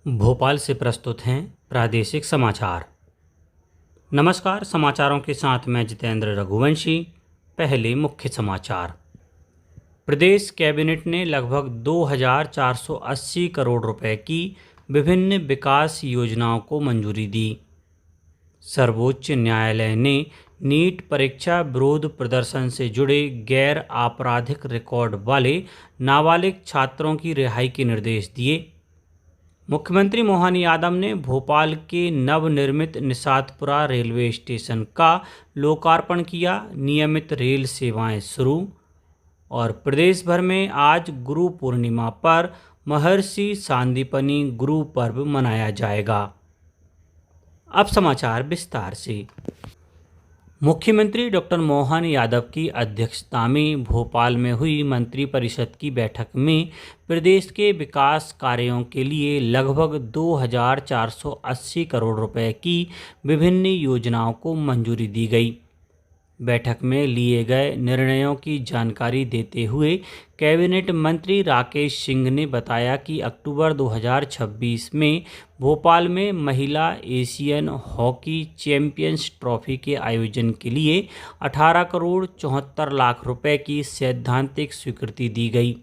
भोपाल से प्रस्तुत हैं प्रादेशिक समाचार। नमस्कार, समाचारों के साथ मैं जितेंद्र रघुवंशी। पहले मुख्य समाचार। प्रदेश कैबिनेट ने लगभग 2,480 करोड़ रुपए की विभिन्न विकास योजनाओं को मंजूरी दी। सर्वोच्च न्यायालय ने नीट परीक्षा विरोध प्रदर्शन से जुड़े गैर आपराधिक रिकॉर्ड वाले नाबालिग छात्रों की रिहाई के निर्देश दिए। मुख्यमंत्री मोहन यादव ने भोपाल के नवनिर्मित निषादपुरा रेलवे स्टेशन का लोकार्पण किया। नियमित रेल सेवाएं शुरू। और प्रदेश भर में आज गुरु पूर्णिमा पर महर्षि सांदीपनि गुरु पर्व मनाया जाएगा। अब समाचार विस्तार से। मुख्यमंत्री डॉक्टर मोहन यादव की अध्यक्षता में भोपाल में हुई मंत्रिपरिषद की बैठक में प्रदेश के विकास कार्यों के लिए लगभग 2,480 करोड़ रुपए की विभिन्न योजनाओं को मंजूरी दी गई। बैठक में लिए गए निर्णयों की जानकारी देते हुए कैबिनेट मंत्री राकेश सिंह ने बताया कि अक्टूबर 2026 में भोपाल में महिला एशियन हॉकी चैंपियंस ट्रॉफी के आयोजन के लिए 18 करोड़ 74 लाख रुपए की सैद्धांतिक स्वीकृति दी गई।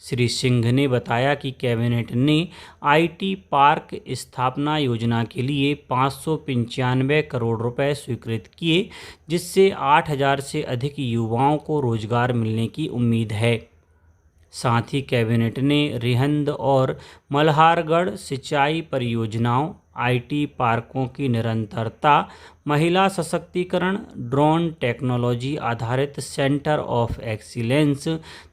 श्री सिंह ने बताया कि कैबिनेट ने आईटी पार्क स्थापना योजना के लिए 595 करोड़ रुपए स्वीकृत किए, जिससे 8,000 से अधिक युवाओं को रोजगार मिलने की उम्मीद है। साथ ही कैबिनेट ने रिहंद और मल्हारगढ़ सिंचाई परियोजनाओं, आईटी पार्कों की निरंतरता, महिला सशक्तिकरण, ड्रोन टेक्नोलॉजी आधारित सेंटर ऑफ एक्सीलेंस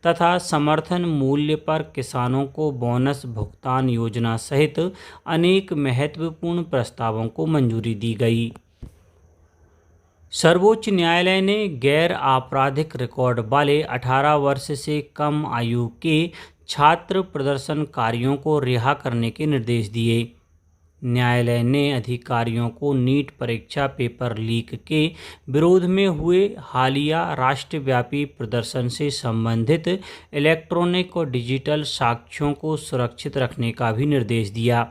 तथा समर्थन मूल्य पर किसानों को बोनस भुगतान योजना सहित अनेक महत्वपूर्ण प्रस्तावों को मंजूरी दी गई। सर्वोच्च न्यायालय ने गैर आपराधिक रिकॉर्ड वाले 18 वर्ष से कम आयु के छात्र प्रदर्शनकारियों को रिहा करने के निर्देश दिए। न्यायालय ने अधिकारियों को नीट परीक्षा पेपर लीक के विरोध में हुए हालिया राष्ट्रव्यापी प्रदर्शन से संबंधित इलेक्ट्रॉनिक और डिजिटल साक्ष्यों को सुरक्षित रखने का भी निर्देश दिया।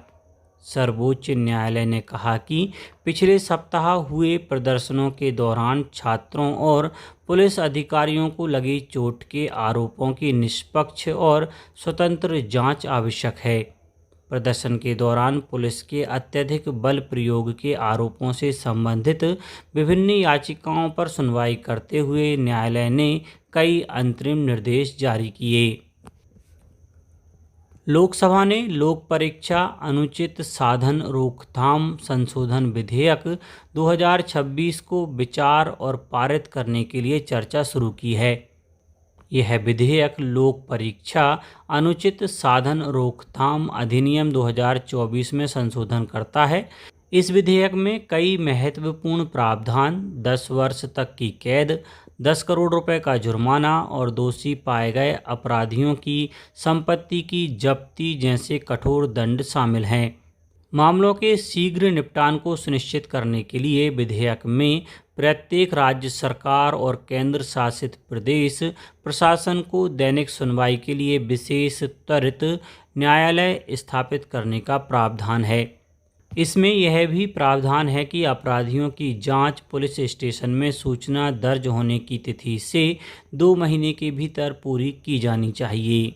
सर्वोच्च न्यायालय ने कहा कि पिछले सप्ताह हुए प्रदर्शनों के दौरान छात्रों और पुलिस अधिकारियों को लगी चोट के आरोपों की निष्पक्ष और स्वतंत्र जांच आवश्यक है। प्रदर्शन के दौरान पुलिस के अत्यधिक बल प्रयोग के आरोपों से संबंधित विभिन्न याचिकाओं पर सुनवाई करते हुए न्यायालय ने कई अंतरिम निर्देश जारी किए। लोकसभा ने लोक परीक्षा अनुचित साधन रोकथाम संशोधन विधेयक 2026 को विचार और पारित करने के लिए चर्चा शुरू की है। यह विधेयक लोक परीक्षा अनुचित साधन रोकथाम अधिनियम 2024 में संशोधन करता है। इस विधेयक में कई महत्वपूर्ण प्रावधान 10 वर्ष तक की कैद, 10 करोड़ रुपए का जुर्माना और दोषी पाए गए अपराधियों की संपत्ति की जब्ती जैसे कठोर दंड शामिल हैं। मामलों के शीघ्र निपटान को सुनिश्चित करने के लिए विधेयक में प्रत्येक राज्य सरकार और केंद्र शासित प्रदेश प्रशासन को दैनिक सुनवाई के लिए विशेष त्वरित न्यायालय स्थापित करने का प्रावधान है। इसमें यह भी प्रावधान है कि अपराधियों की जांच पुलिस स्टेशन में सूचना दर्ज होने की तिथि से 2 महीने के भीतर पूरी की जानी चाहिए।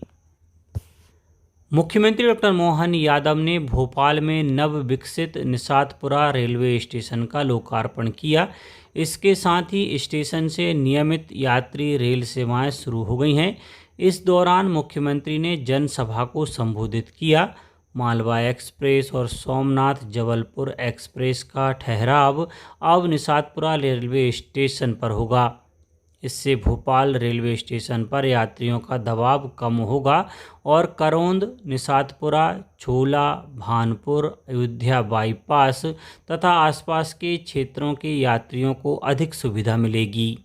मुख्यमंत्री डॉक्टर मोहन यादव ने भोपाल में नव विकसित निषादपुरा रेलवे स्टेशन का लोकार्पण किया। इसके साथ ही स्टेशन से नियमित यात्री रेल सेवाएं शुरू हो गई हैं। इस दौरान मुख्यमंत्री ने जनसभा को संबोधित किया। मालवा एक्सप्रेस और सोमनाथ जबलपुर एक्सप्रेस का ठहराव अब निषादपुरा रेलवे स्टेशन पर होगा। इससे भोपाल रेलवे स्टेशन पर यात्रियों का दबाव कम होगा और करौंद, निषादपुरा, छोला, भानपुर, अयोध्या बाईपास तथा आसपास के क्षेत्रों के यात्रियों को अधिक सुविधा मिलेगी।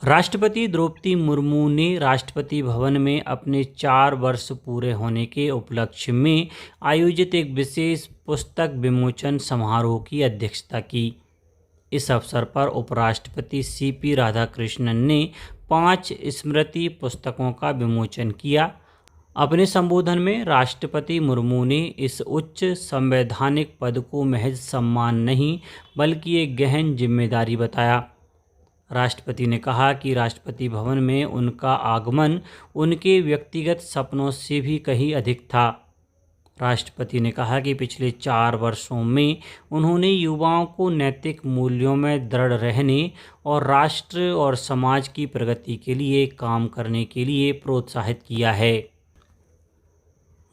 राष्ट्रपति द्रौपदी मुर्मू ने राष्ट्रपति भवन में अपने 4 वर्ष पूरे होने के उपलक्ष्य में आयोजित एक विशेष पुस्तक विमोचन समारोह की अध्यक्षता की। इस अवसर पर उपराष्ट्रपति सीपी राधाकृष्णन ने 5 स्मृति पुस्तकों का विमोचन किया। अपने संबोधन में राष्ट्रपति मुर्मू ने इस उच्च संवैधानिक पद को महज सम्मान नहीं बल्कि एक गहन जिम्मेदारी बताया। राष्ट्रपति ने कहा कि राष्ट्रपति भवन में उनका आगमन उनके व्यक्तिगत सपनों से भी कहीं अधिक था। राष्ट्रपति ने कहा कि पिछले 4 वर्षों में उन्होंने युवाओं को नैतिक मूल्यों में दृढ़ रहने और राष्ट्र और समाज की प्रगति के लिए काम करने के लिए प्रोत्साहित किया है।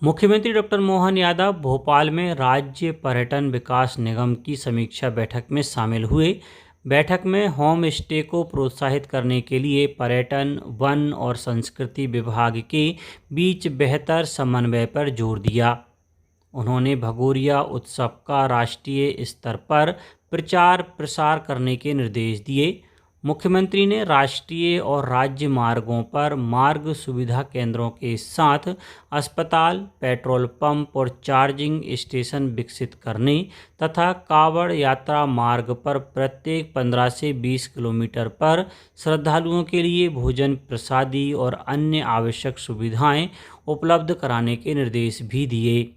मुख्यमंत्री डॉक्टर मोहन यादव भोपाल में राज्य पर्यटन विकास निगम की समीक्षा बैठक में शामिल हुए। बैठक में होम स्टे को प्रोत्साहित करने के लिए पर्यटन, वन और संस्कृति विभाग के बीच बेहतर समन्वय पर जोर दिया। उन्होंने भगोरिया उत्सव का राष्ट्रीय स्तर पर प्रचार प्रसार करने के निर्देश दिए। मुख्यमंत्री ने राष्ट्रीय और राज्य मार्गों पर मार्ग सुविधा केंद्रों के साथ अस्पताल, पेट्रोल पंप और चार्जिंग स्टेशन विकसित करने तथा कांवड़ यात्रा मार्ग पर प्रत्येक 15 से 20 किलोमीटर पर श्रद्धालुओं के लिए भोजन, प्रसादी और अन्य आवश्यक सुविधाएं उपलब्ध कराने के निर्देश भी दिए।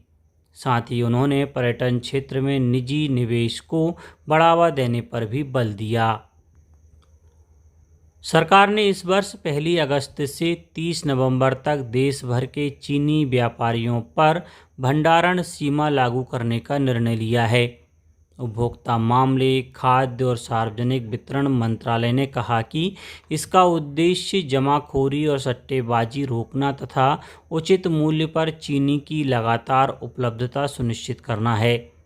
साथ ही उन्होंने पर्यटन क्षेत्र में निजी निवेश को बढ़ावा देने पर भी बल दिया। सरकार ने इस वर्ष 1 अगस्त से 30 नवंबर तक देश भर के चीनी व्यापारियों पर भंडारण सीमा लागू करने का निर्णय लिया है। उपभोक्ता मामले, खाद्य और सार्वजनिक वितरण मंत्रालय ने कहा कि इसका उद्देश्य जमाखोरी और सट्टेबाजी रोकना तथा उचित मूल्य पर चीनी की लगातार उपलब्धता सुनिश्चित करना है।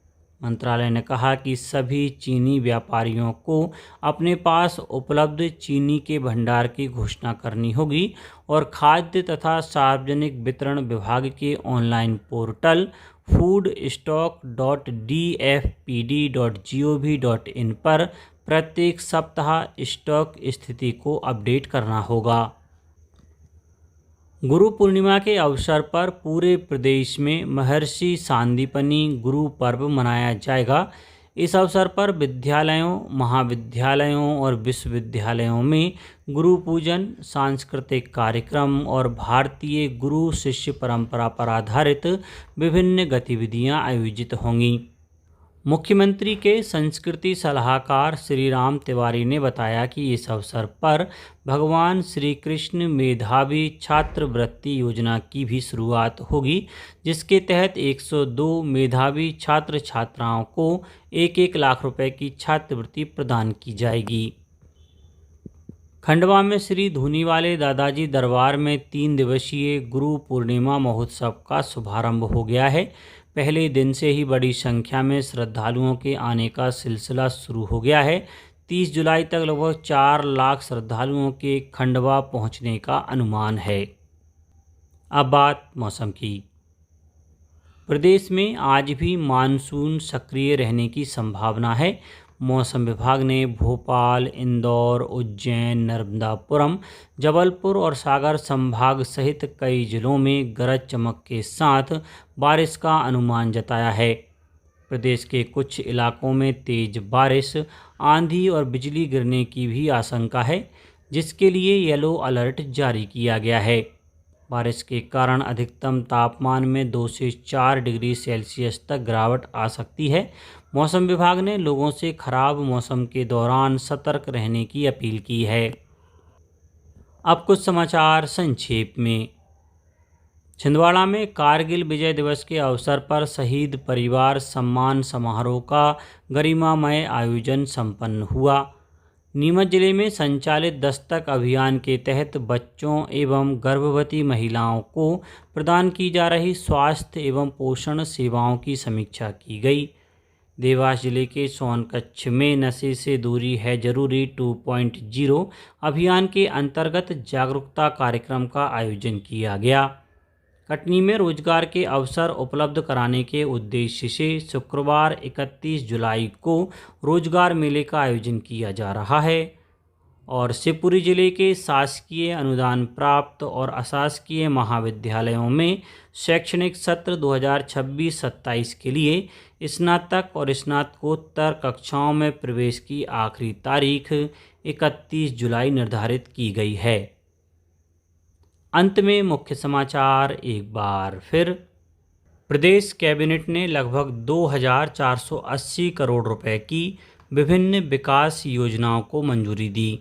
मंत्रालय ने कहा कि सभी चीनी व्यापारियों को अपने पास उपलब्ध चीनी के भंडार की घोषणा करनी होगी और खाद्य तथा सार्वजनिक वितरण विभाग के ऑनलाइन पोर्टल foodstock.dfpd.gov.in पर प्रत्येक सप्ताह स्टॉक स्थिति को अपडेट करना होगा। गुरु पूर्णिमा के अवसर पर पूरे प्रदेश में महर्षि सांदीपनि गुरु पर्व मनाया जाएगा। इस अवसर पर विद्यालयों, महाविद्यालयों और विश्वविद्यालयों में गुरु पूजन, सांस्कृतिक कार्यक्रम और भारतीय गुरु शिष्य परंपरा पर आधारित विभिन्न गतिविधियां आयोजित होंगी। मुख्यमंत्री के संस्कृति सलाहकार श्री राम तिवारी ने बताया कि इस अवसर पर भगवान श्री कृष्ण मेधावी छात्रवृत्ति योजना की भी शुरुआत होगी, जिसके तहत 102 मेधावी छात्र छात्राओं को 1-1 लाख रुपए की छात्रवृत्ति प्रदान की जाएगी। खंडवा में श्री धूनीवाले दादाजी दरबार में 3 दिवसीय गुरु पूर्णिमा महोत्सव का शुभारंभ हो गया है। पहले दिन से ही बड़ी संख्या में श्रद्धालुओं के आने का सिलसिला शुरू हो गया है। 30 जुलाई तक लगभग 4 लाख श्रद्धालुओं के खंडवा पहुंचने का अनुमान है। अब बात मौसम की। प्रदेश में आज भी मानसून सक्रिय रहने की संभावना है। मौसम विभाग ने भोपाल, इंदौर, उज्जैन, नर्मदापुरम, जबलपुर और सागर संभाग सहित कई जिलों में गरज चमक के साथ बारिश का अनुमान जताया है। प्रदेश के कुछ इलाकों में तेज बारिश, आंधी और बिजली गिरने की भी आशंका है, जिसके लिए येलो अलर्ट जारी किया गया है। बारिश के कारण अधिकतम तापमान में 2 से 4 डिग्री सेल्सियस तक गिरावट आ सकती है। मौसम विभाग ने लोगों से खराब मौसम के दौरान सतर्क रहने की अपील की है। अब कुछ समाचार संक्षेप में। छिंदवाड़ा में कारगिल विजय दिवस के अवसर पर शहीद परिवार सम्मान समारोह का गरिमामय आयोजन संपन्न हुआ। नीमच जिले में संचालित दस्तक अभियान के तहत बच्चों एवं गर्भवती महिलाओं को प्रदान की जा रही स्वास्थ्य एवं पोषण सेवाओं की समीक्षा की गई। देवास जिले के सोनकच्छ में नशे से दूरी है जरूरी 2.0 अभियान के अंतर्गत जागरूकता कार्यक्रम का आयोजन किया गया। कटनी में रोजगार के अवसर उपलब्ध कराने के उद्देश्य से शुक्रवार 31 जुलाई को रोजगार मेले का आयोजन किया जा रहा है। और शिवपुरी जिले के शासकीय अनुदान प्राप्त और अशासकीय महाविद्यालयों में शैक्षणिक सत्र 2026-27 के लिए स्नातक और स्नातकोत्तर कक्षाओं में प्रवेश की आखिरी तारीख 31 जुलाई निर्धारित की गई है। अंत में मुख्य समाचार एक बार फिर। प्रदेश कैबिनेट ने लगभग 2,480 करोड़ रुपए की विभिन्न विकास योजनाओं को मंजूरी दी।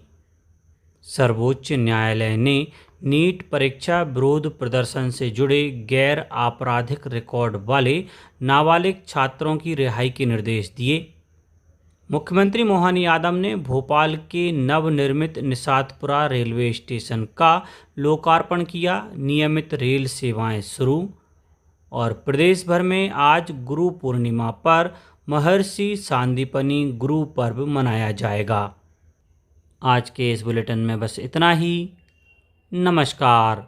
सर्वोच्च न्यायालय ने नीट परीक्षा विरोध प्रदर्शन से जुड़े गैर आपराधिक रिकॉर्ड वाले नाबालिग छात्रों की रिहाई के निर्देश दिए। मुख्यमंत्री मोहन यादव ने भोपाल के नवनिर्मित निषादपुरा रेलवे स्टेशन का लोकार्पण किया। नियमित रेल सेवाएं शुरू। और प्रदेश भर में आज गुरु पूर्णिमा पर महर्षि सांदीपनि गुरु पर्व मनाया जाएगा। आज के इस बुलेटिन में बस इतना ही। नमस्कार।